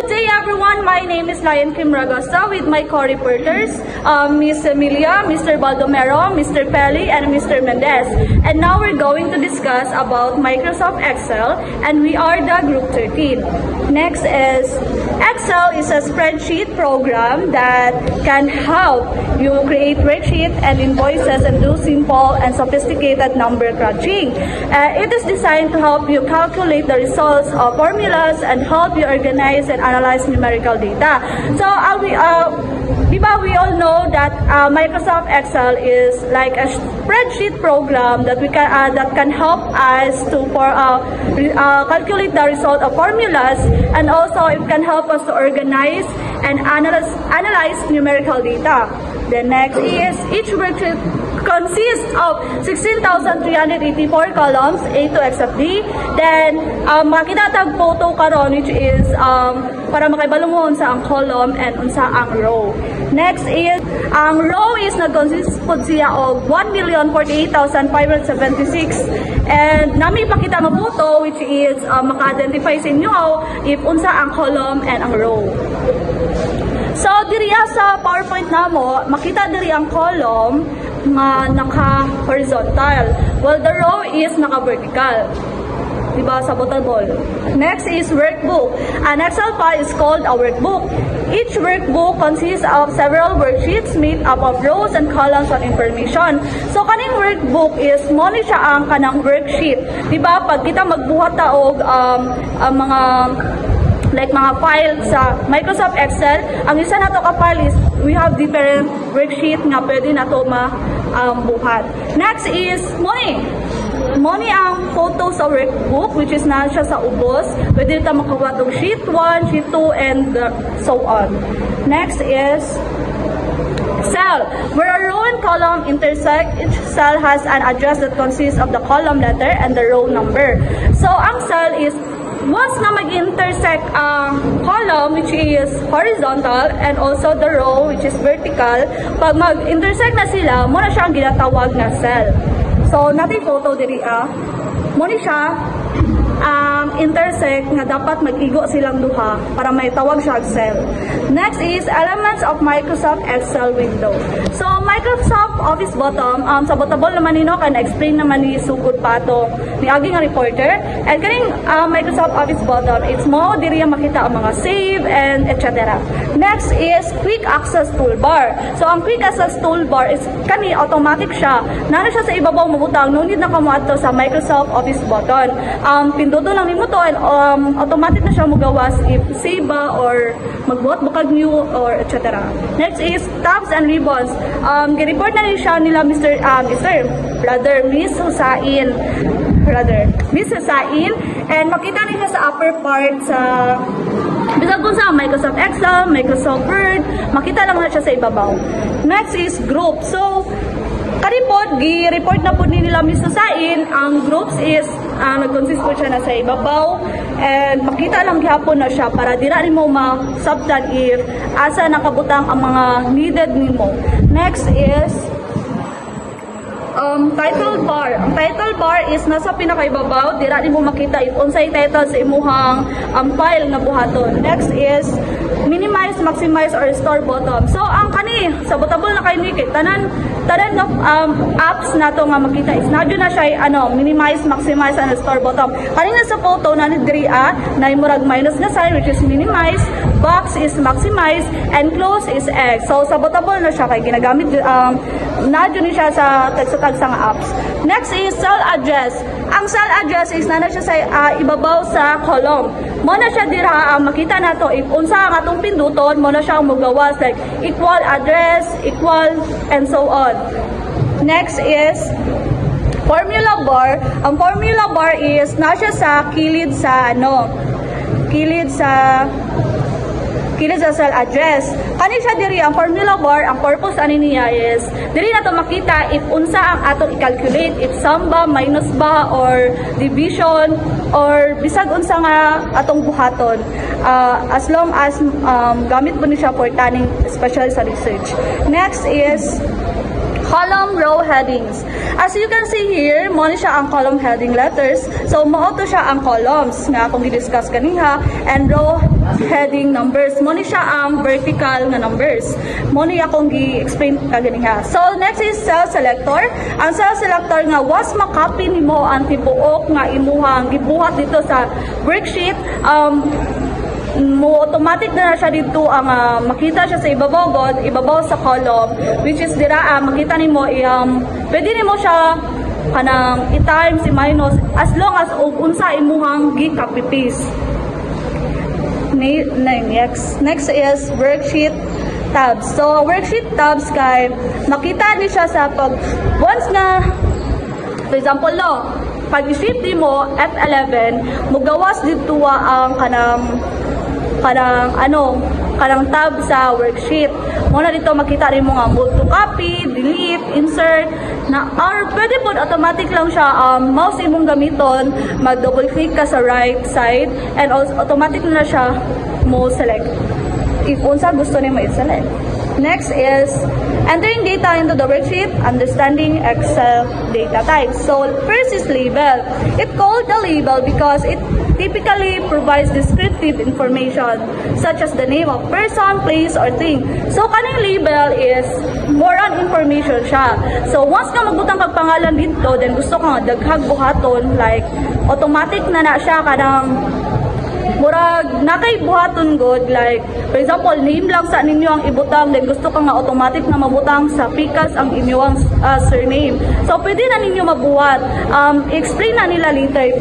Good day everyone, my name is Lion Kim Ragosa with my co-reporters, Ms. Emilia, Mr. Baldomero, Mr. Peli, and Mr. Mendez. And now we're going to discuss about Microsoft Excel, and we are the Group 13. Next is, Excel is a spreadsheet program that can help you create worksheets and invoices and do simple and sophisticated number crunching. It is designed to help you calculate the results of formulas and help you organize and analyze numerical data. So we all know that Microsoft Excel is like a spreadsheet program that can help us to calculate the result of formulas, and also it can help us to organize and analyze numerical data. The next is, each worksheet consists of 16,384 columns, A to X of D. Then, makita tag photo karon, which is para makaibalo mo unsa ang column and unsa ang row. Next is, ang row is nag-consist po siya of 1,048,576. And nami ipakita nga photo, which is maka-identify sa inyo if unsa ang column and ang row. So, diriya sa PowerPoint namo, makita diri ang column nga naka-horizontal, while the row is naka-vertical. Diba, sabotable. Next is workbook. An Excel file is called a workbook. Each workbook consists of several worksheets made up of rows and columns of information. So, kaning workbook is mo ni siya ang kanang worksheet. Diba, pag kita magbuhat taog mga file sa Microsoft Excel, ang isa na to ka-file is we have different worksheet nga pwede na to buhat. Next is money. Money ang photo sa workbook, which is na siya sa ubos. Pwede ito makakuha itong sheet 1, sheet 2, and so on. Next is cell. Where a row and column intersect, each cell has an address that consists of the column letter and the row number. So, ang cell is once na mag-intersect ang column, which is horizontal, and also the row, which is vertical, pag mag-intersect na sila, muna siya ang ginatawag na cell. So, natin photo diri muna siya ang intersect nga dapat mag-igo silang duha para may tawag siya cell. Next is elements of Microsoft Excel window. So, Microsoft Office bottom, sa botable naman nino, kan explain naman ni sugod pa to ni aging reporter. And kaning Microsoft Office bottom, it's mo diri makita ang mga save and etc. Next is quick access toolbar. So, ang quick access toolbar is kani automatic siya. Nana siya sa ibabaw mabutang, no need na kamo adto sa Microsoft Office button. Pinduto lang nimo to and automatic na siya magawas if save ba or magbuhat bukag new or etc. Next is tabs and ribbons. Gi-report na siya nila Miss Husain, and makita niyo sa upper part sa bisag kung sa Microsoft Excel, Microsoft Word, makita lang na siya sa ibabaw. Next is group. So, gi-report na po nila Miss Husain, ang groups is nag-consist po siya na sa ibabaw, and makita lang gihapon na siya para dira nimo ma-subtan if asa nakabutang ang mga needed nimo. Next is title bar. Ang title bar is nasa pinakaibabaw, dira nimo makita if unsay title sa imuhang file na buhaton. Next is minimize, maximize, or restore bottom. So, ang kani, sa botable na kayo ni tanan ng apps na to nga makita is nadyo na siya minimize, maximize, and restore bottom. Kanina sa photo na ni diri na imurag minus nga sign, which is minimize, box is maximize, and close is X. So, sa botable na siya kay ginagamit nadyo ni siya sa tagsa nga apps. Next is cell address. Ang cell address is na siya sa ibabaw sa column. Mo na siya dira makita nato if unsa ang atong pinduton, mo na siya magawas like equal address, equal, and so on. Next is formula bar. Ang formula bar is na siya sa kilid sa cell address. Kani siya diri ang formula bar, ang purpose ani niya is diri nato makita if unsa ang atong i-calculate, if sum ba, minus ba, or division, or bisag unsa nga atong buhaton, as long as gamit po ni siya for tanning, especially sa research. Next is column row headings. As you can see here, mo ni siya ang column heading letters. So mao to siya ang columns nga akong gi-discuss kaniha, and row heading numbers. Mo ni siya ang vertical nga numbers. Mo ni akong gi-explain kaniha. So next is cell selector. Ang cell selector nga was makopy nimo ang tibuok nga imuhang gibuhat dito sa worksheet, mo automatic na siya dito ang makita siya sa ibabaw sa column, which is dira makita nimo pwede nimo siya kanang i-times, i-minus as long as unsa imuhang gi-copy paste. Next is worksheet tabs. So worksheet tabs kay makita ni siya sa once na, for example pag i-shift mo F11 mugawas dito ang kanang tab sa worksheet. Muna dito makita rin mo nga mode to copy, delete, insert na, or pwede po automatic lang siya mouse imong gamiton, mag double click ka sa right side and also automatic na siya mo select if unsa gusto nimo i-select. Next is entering data into the worksheet, understanding Excel data types. So first is label. It called the label because it typically provides descriptive information such as the name of person, place, or thing. So kaning label is more on information siya. So once ka magbutang kag pangalan dito, then gusto ka nga daghag buhaton, like automatic na siya kanang murag nakay buhaton god, like for example name lang sa ninyo ang ibutang, then gusto ka nga automatic na mabutang sa pikas ang inyong surname. So pwede na ninyo mabuhat, explain na nila later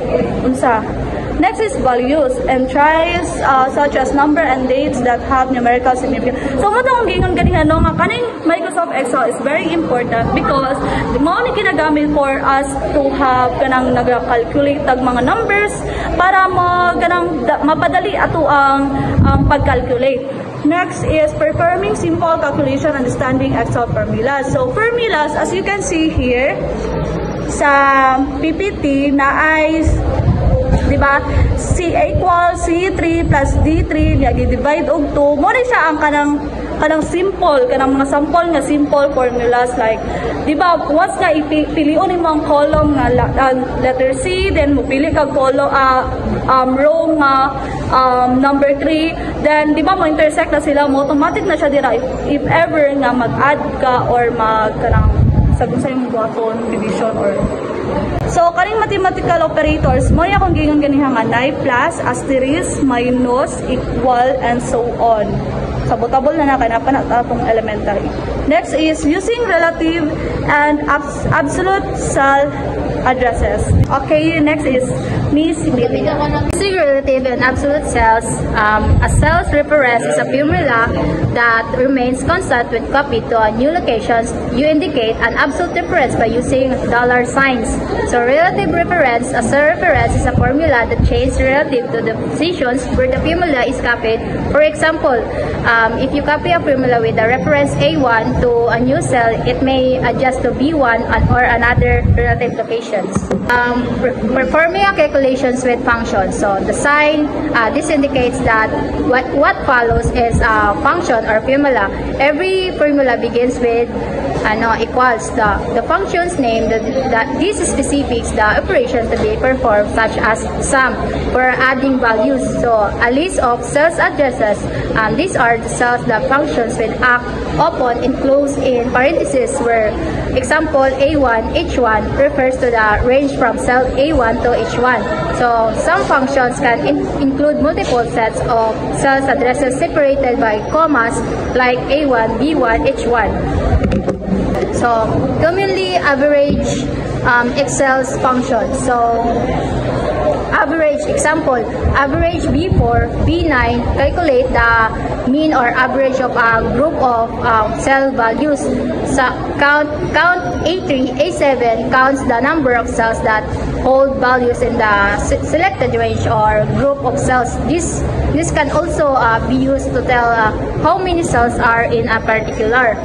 unsa. Next is values, entries such as number and dates that have numerical significance. So mo tong gingon ganihan nga kaning Microsoft Excel is very important because mao ni ginagamit for us to have kanang naga-calculate tag mga numbers para mapadali ato ang pag-calculate. Next is performing simple calculation, understanding Excel formulas. So formulas, as you can see here sa PPT na ay diba? C equals C3 plus D3 niya divide og 2. Mo ni siya ang kanang simple, kanang mga sample nga simple formulas, like diba once nga ipilion nimo ang column nga letter C, then mo pili kag column row nga number 3, then diba mo intersect na sila, mo automatic na siya dira if ever nga mag-add ka or kanang sabi sa imong buhaton division or. So kaning mathematical operators mo ya kung gingon ganiha nga plus, asterisk, minus, equal, and so on. Sabotable na kanapan atong elementary. Next is using relative and absolute cell addresses. Okay, next is Miss Emilia. Using relative and absolute cells, a cell's reference is a formula that remains constant when copied to a new locations. You indicate an absolute reference by using dollar signs. So relative reference, a cell reference is a formula that changes relative to the positions where the formula is copied. For example, if you copy a formula with the reference A1 to a new cell, it may adjust to B1 or another relative locations. Performing a calculations with functions. So the sign, this indicates that what follows is a function or formula. Every formula begins with equals the function's name, these specifics the operations to be performed, such as sum for adding values. So a list of cells addresses, these are the cells that functions will act upon enclosed in parentheses, where example A1 H1 refers to the range from cell A1 to H1. So some functions can include multiple sets of cells addresses separated by commas, like A1 B1 H1. So commonly average Excel's functions. So average, example, average B4, B9, calculate the mean or average of a group of cell values. So count A3, A7 counts the number of cells that hold values in the selected range or group of cells. This can also be used to tell how many cells are in a particular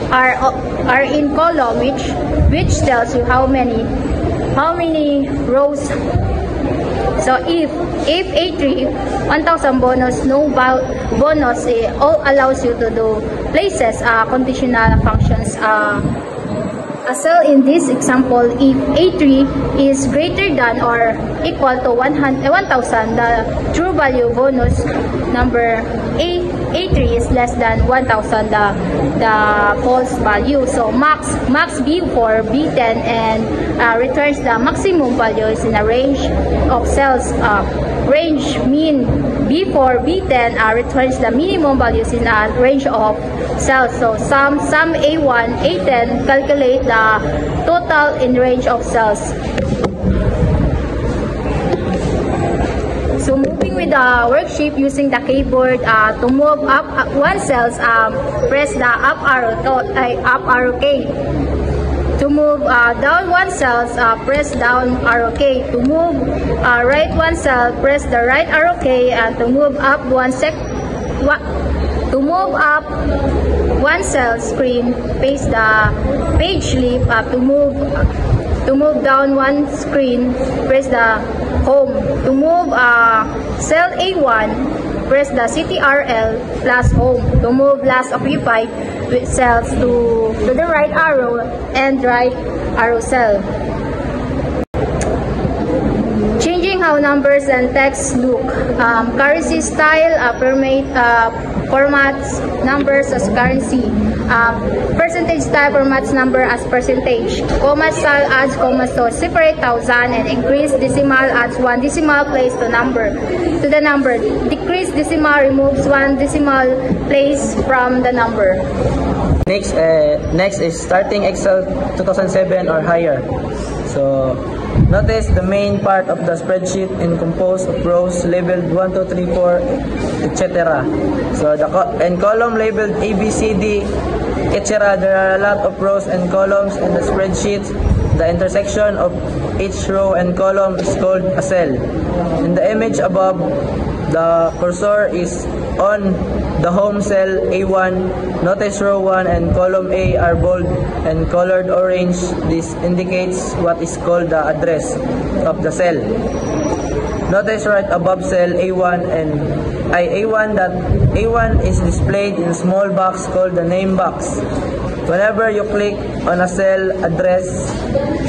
are in column, which tells you how many rows. So if A3 1,000 bonus, no bonus, all allows you to do places conditional functions a cell in this example if A3 is greater than or equal to 1000, the true value bonus number A3 is less than 1000, the false value. So max B for B10 and returns the maximum values in a range of cells. Range mean B for B10 returns the minimum values in a range of cells. So sum A1, A10 calculate the total in range of cells. So moving with the worksheet using the keyboard, to move up one cells, press the up arrow key. To move down one cell, press down arrow key. To move right one cell, press the right arrow key. And to move up one cell screen, paste the page leaf. To move down one screen, press the home. To move cell A1, press the CTRL plus home. To move last occupied cells to the right arrow and right arrow cell. Changing how numbers and text look. Currency style formats numbers as currency. Percentage style formats number as percentage. Comma style adds commas to separate thousand, and increase decimal adds one decimal place to the number. Decrease decimal removes one decimal place from the number. Next is starting Excel 2007 or higher. So notice the main part of the spreadsheet is composed of rows labeled 1, 2, 3, 4, etc. So and column labeled A, B, C, D, etc. There are a lot of rows and columns in the spreadsheet. The intersection of each row and column is called a cell. In the image above, the cursor is on the home cell A1. Notice row 1 and column A are bold and colored orange. This indicates what is called the address of the cell. Notice right above cell A1 that A1 is displayed in a small box called the name box. Whenever you click on a cell, address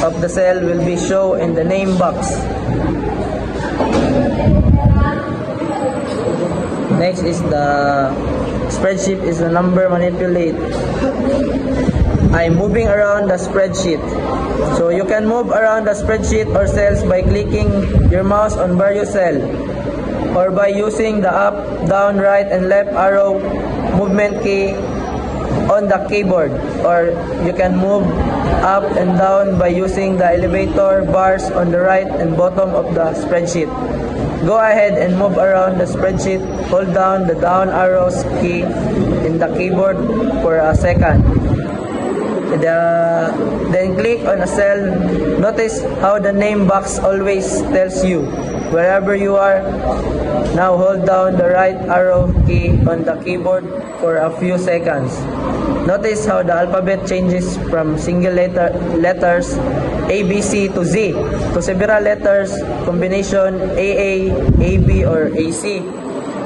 of the cell will be shown in the name box. Next is the spreadsheet is the number manipulate. I'm moving around the spreadsheet. So you can move around the spreadsheet or cells by clicking your mouse on various cells, or by using the up, down, right, and left arrow movement key on the keyboard, or you can move up and down by using the elevator bars on the right and bottom of the spreadsheet. Go ahead and move around the spreadsheet. Hold down the down arrows key in the keyboard for a second. Then click on a cell. Notice how the name box always tells you wherever you are. Now hold down the right arrow key on the keyboard for a few seconds. Notice how the alphabet changes from single letters A, B, C to Z to several letters combination AA, AB, or AC.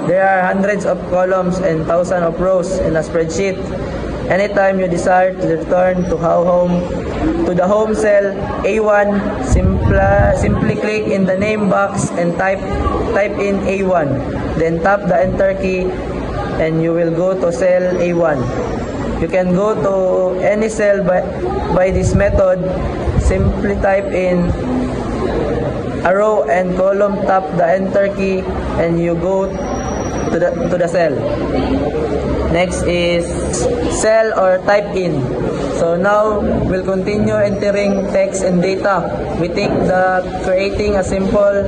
There are hundreds of columns and thousands of rows in a spreadsheet. Anytime you desire to return to the home cell A1, simply click in the name box and type in A1. Then tap the enter key and you will go to cell A1. You can go to any cell by this method. Simply type in a row and column, tap the enter key, and you go to the cell. Next is cell or type in. So now we'll continue entering text and data. We think that creating a simple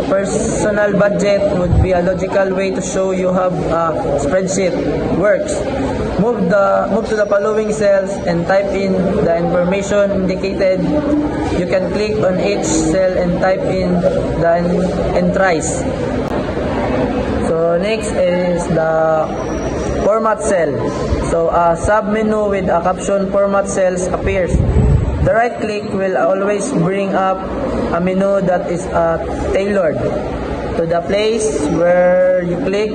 personal budget would be a logical way to show you have a spreadsheet works. Move to the following cells and type in the information indicated. You can click on each cell and type in the entries. So next is the format cell. So a sub-menu with a caption format cells appears. The right click will always bring up a menu that is tailored to the place where you click.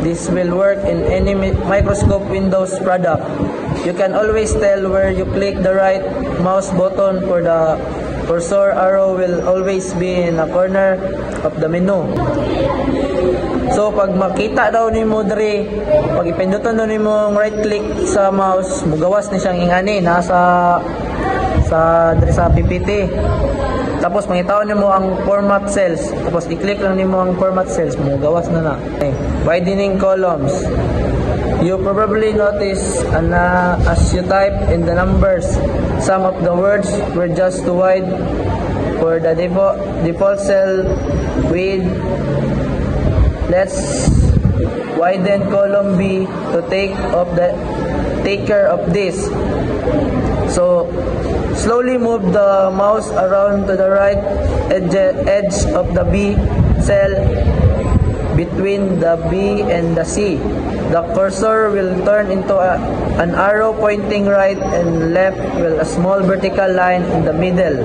This will work in any microscope Windows product. You can always tell where you click the right mouse button, for the cursor arrow will always be in the corner of the menu. So pag makita daw nimo diri, pag ipinduton daw nimo right click sa mouse, mugawas ni siyang ingani nasa diri sa PPT. Tapos mangitaon nimo ang format cells, tapos i-click lang nimo ang format cells, mugawas na. Okay. Widening columns. You probably notice as you type in the numbers, some of the words were just too wide for the default cell width. Let's widen column B to take care of this. So slowly move the mouse around to the right edge of the B cell between the B and the C. The cursor will turn into an arrow pointing right and left with a small vertical line in the middle.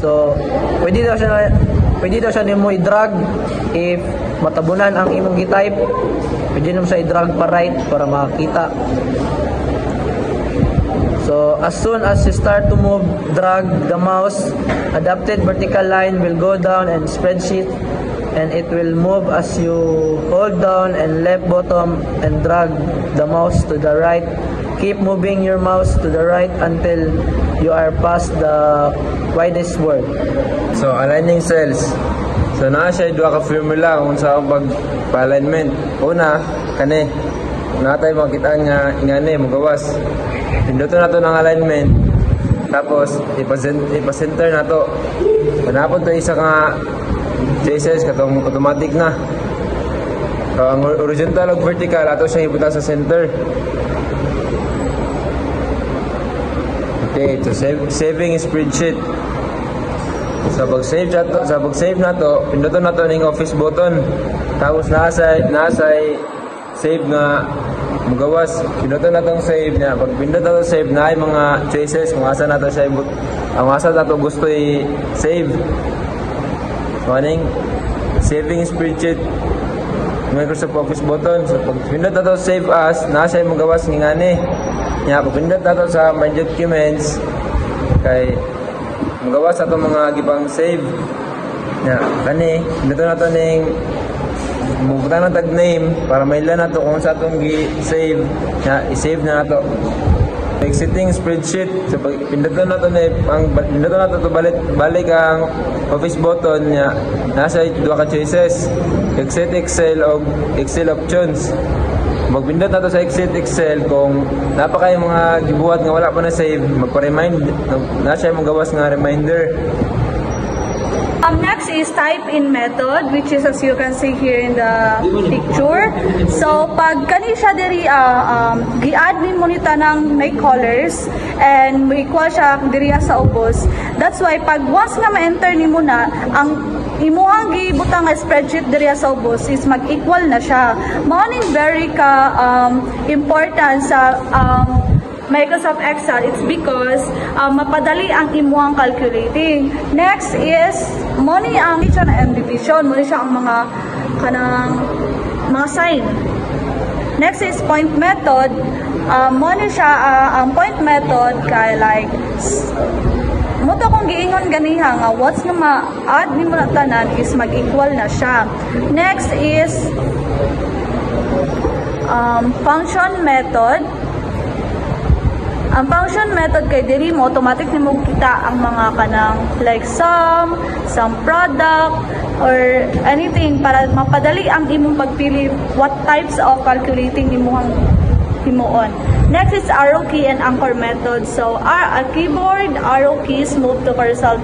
So pwede daw siya nimo i-drag if matabunan ang imong gi-type. Pwede nimo siya i-drag pa right para makita. So as soon as you start to drag the mouse, adapted vertical line will go down and spreadsheet, and it will move as you hold down and left button and drag the mouse to the right. Keep moving your mouse to the right until you are past the widest word. So aligning cells. So naa siya duha ka formula kung sa pag-alignment. Una, kani natay makita nga ingani mugawas. Pinduto na to ng alignment. Tapos ipa-center na to. Panapon to isa ka traces katong automatic na. So, ang horizontal ug vertical ato siyang ibuta sa center. Okay, so saving spreadsheet. Sa pag-save na to, pinduton na to ning office button. Tapos nasa save nga mugawas. Pinduton na tong save niya. Pag pindot na to save na ay mga traces kung asa na to siya ang asa na to gusto i-save. So aning saving spreadsheet Microsoft Office button. So pag pindot na to save as, nasa imong gawas ngani. Nya pag pindot na to sa my documents kay magawas ato mga gipang save. Nya kani pindot na to ning mubutan na tag name para mailan na to kung sa atong gi-save. Nya i-save na nato. Exiting spreadsheet. So pag pinduton na to pinduton na to balik ang office button niya. Nasa duha ka choices. Exit Excel o Excel options. Pag pindot na to sa Exit Excel, kung napakay mga gibuhat nga wala pa na save, magpa-remind. Nasa imong gawas nga reminder. Next is type in method, which is as you can see here in the picture. So pag kani siya diri gi-add ni mo nita ng may colors and equal siya diri sa ubos. That's why pag once nga ma-enter nimo na ang imuhang gibutang nga spreadsheet diri sa ubos is mag-equal na siya. Mao ning very ka important sa Microsoft Excel. It's because mapadali ang imuhang calculating. Next is money ang division and division. Money siya ang mga sign. Next is point method. Money siya ang point method kay like muto kung giingon ganiha nga what's nga ma-add ni mo na tanan is mag-equal na siya. Next is function method. Ang function method kay diri mo automatic nimo kita ang mga kanang like sum product or anything para mapadali ang imong pagpili what types of calculating nimuhang himuon. Next is arrow key and anchor method. So a keyboard arrow keys move to cursor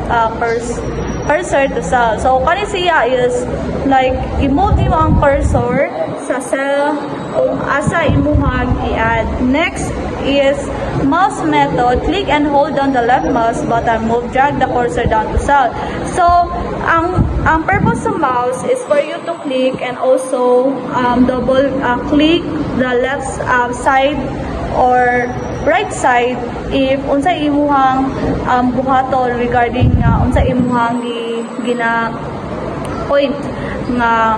to cell. So kani siya is like i-move nimo ang cursor sa cell kung asa imuhang i-add. Next is mouse method. Click and hold on the left mouse button, move, drag the cursor down to cell. So ang purpose of mouse is for you to click and also double click the left side or right side if unsa imuhang buhaton regarding unsa imuhang gina point nga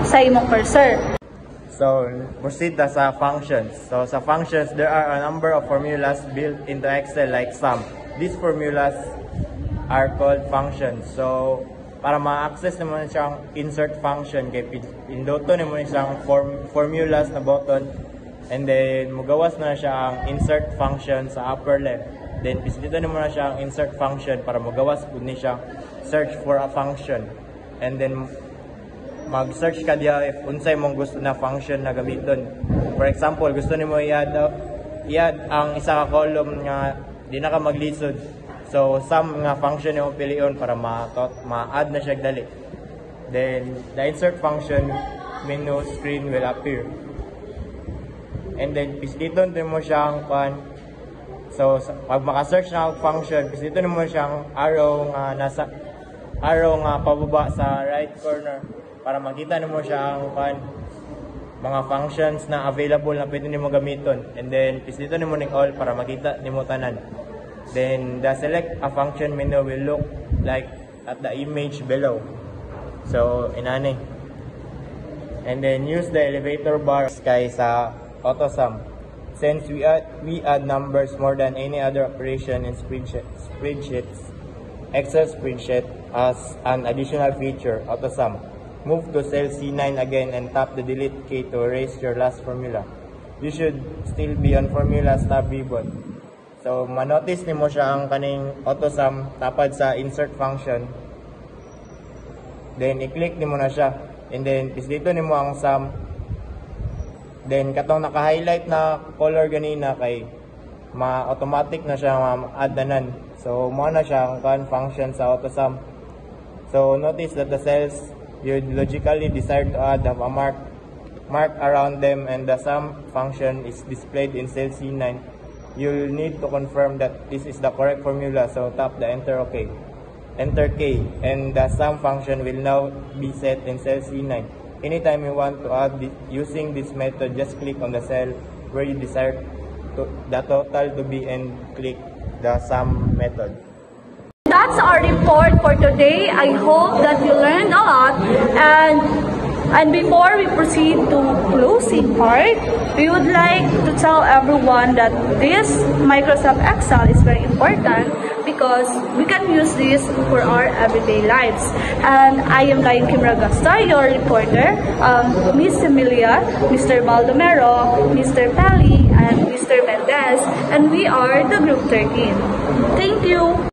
sa imong cursor. So, proceed na sa functions. So, sa functions, there are a number of formulas built into Excel like sum. These formulas are called functions. So, para ma-access naman siyang insert function, kay pinduto naman siyang formulas na button, and then magawas na siya ang insert function sa upper left. Then, pisilitan naman na siya ang insert function para magawas po ni siya search for a function. And then, mag-search ka diya if unsay mong gusto na function na gamiton. For example, gusto nimo i-add ang isa ka column nga di na ka maglisod. So, sum nga function nimo pilion para ma-add na siya dali. Then, the insert function menu screen will appear. And then, pisliton mo siyang so, pag maka-search na ang function, pisliton mo siyang arrow nga pababa sa right corner para makita nimo siya ang mga functions na available na pwede nimo gamiton. And then, pisliton nimo ning all para makita nimo tanan. Then, the select a function menu will look like at the image below. So, inani. And then, use the elevator bar kay sa AutoSum. Since we add numbers more than any other operation in spreadsheets, Excel spreadsheet as an additional feature, AutoSum. Move to cell C9 again and tap the delete key to erase your last formula. You should still be on formulas tab ribbon. So, manotice nimo siya ang kaning AutoSum tapad sa insert function. Then, i-click nimo na siya. And then, pisdito nimo ang sum. Then, katong naka-highlight na color ganina kay ma-automatic na siya ma-addanan. So, mo na siya ang function sa AutoSum. So, notice that the cells you logically desire to add have a mark around them, and the sum function is displayed in cell C9. You'll need to confirm that this is the correct formula, so tap the enter K, and the sum function will now be set in cell C9. Anytime you want to add using this method, just click on the cell where you desire the total to be and click the sum method. That's our report for today. I hope that you learned a lot, and before we proceed to closing part, we would like to tell everyone that this Microsoft Excel is very important because we can use this for our everyday lives. And I am Lain Kim Ragasta, your reporter, Miss Emilia, Mr. Baldomero, Mr. Peli, and Mr. Mendez, and we are the Group 13. Thank you.